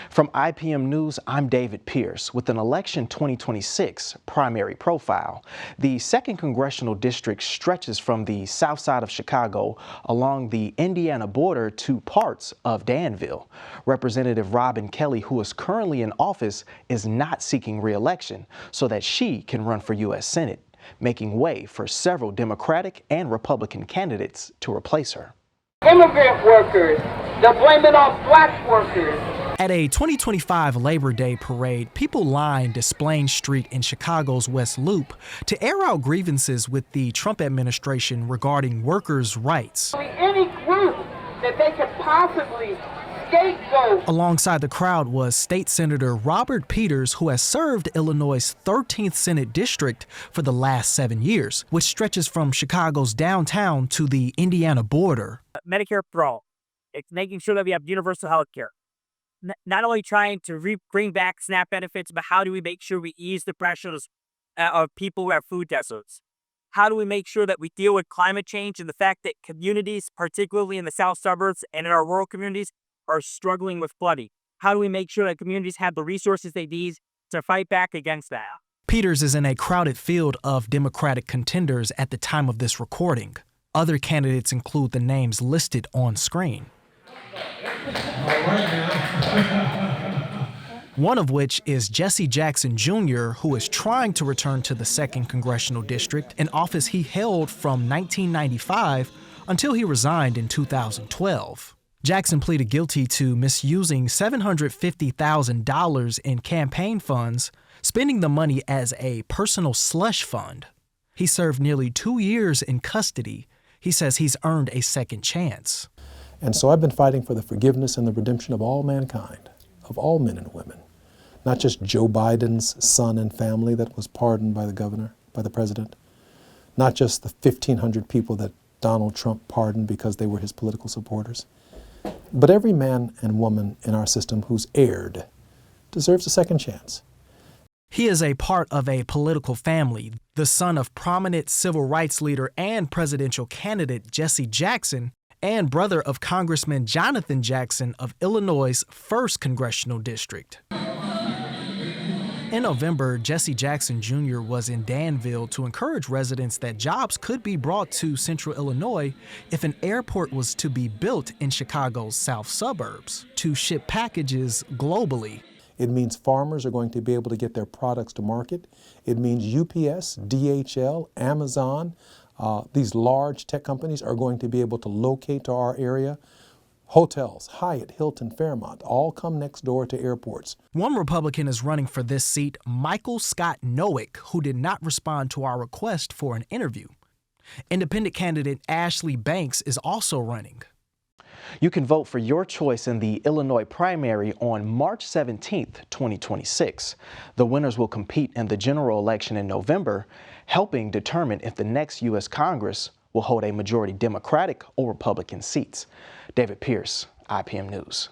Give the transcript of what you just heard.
From IPM News, I'm David Pierce with an election 2026 primary profile. The 2nd Congressional District stretches from the south side of Chicago along the Indiana border to parts of Danville. Representative Robin Kelly, who is currently in office, is not seeking re-election so that she can run for U.S. Senate, making way for several Democratic and Republican candidates to replace her. Immigrant workers, they're blaming on black workers. At a 2025 Labor Day parade, people lined Desplaines Street in Chicago's West Loop to air out grievances with the Trump administration regarding workers' rights. Any group that they could possibly scapegoat. Alongside the crowd was State Senator Robert Peters, who has served Illinois' 13th Senate District for the last 7 years, which stretches from Chicago's downtown to the Indiana border. Medicare for all. It's making sure that we have universal health care. Not only trying to bring back SNAP benefits, but how do we make sure we ease the pressures of people who have food deserts? How do we make sure that we deal with climate change and the fact that communities, particularly in the south suburbs and in our rural communities, are struggling with flooding? How do we make sure that communities have the resources they need to fight back against that? Peters is in a crowded field of Democratic contenders at the time of this recording. Other candidates include the names listed on screen. One of which is Jesse Jackson Jr., who is trying to return to the 2nd Congressional District, an office he held from 1995 until he resigned in 2012. Jackson pleaded guilty to misusing $750,000 in campaign funds, spending the money as a personal slush fund. He served nearly 2 years in custody. He says he's earned a second chance. And so I've been fighting for the forgiveness and the redemption of all mankind, of all men and women, not just Joe Biden's son and family that was pardoned by the governor, by the president, not just the 1,500 people that Donald Trump pardoned because they were his political supporters, but every man and woman in our system who's erred deserves a second chance. He is a part of a political family, the son of prominent civil rights leader and presidential candidate Jesse Jackson, and brother of Congressman Jonathan Jackson of Illinois' 1st Congressional District. In November, Jesse Jackson Jr. was in Danville to encourage residents that jobs could be brought to central Illinois if an airport was to be built in Chicago's south suburbs to ship packages globally. It means farmers are going to be able to get their products to market. It means UPS, DHL, Amazon, these large tech companies are going to be able to locate to our area. Hotels, Hyatt, Hilton, Fairmont, all come next door to airports. One Republican is running for this seat, Michael Scott Nowick, who did not respond to our request for an interview. Independent candidate Ashley Banks is also running. You can vote for your choice in the Illinois primary on March 17th, 2026. The winners will compete in the general election in November, helping determine if the next U.S. Congress will hold a majority Democratic or Republican seats. David Pierce, IPM News.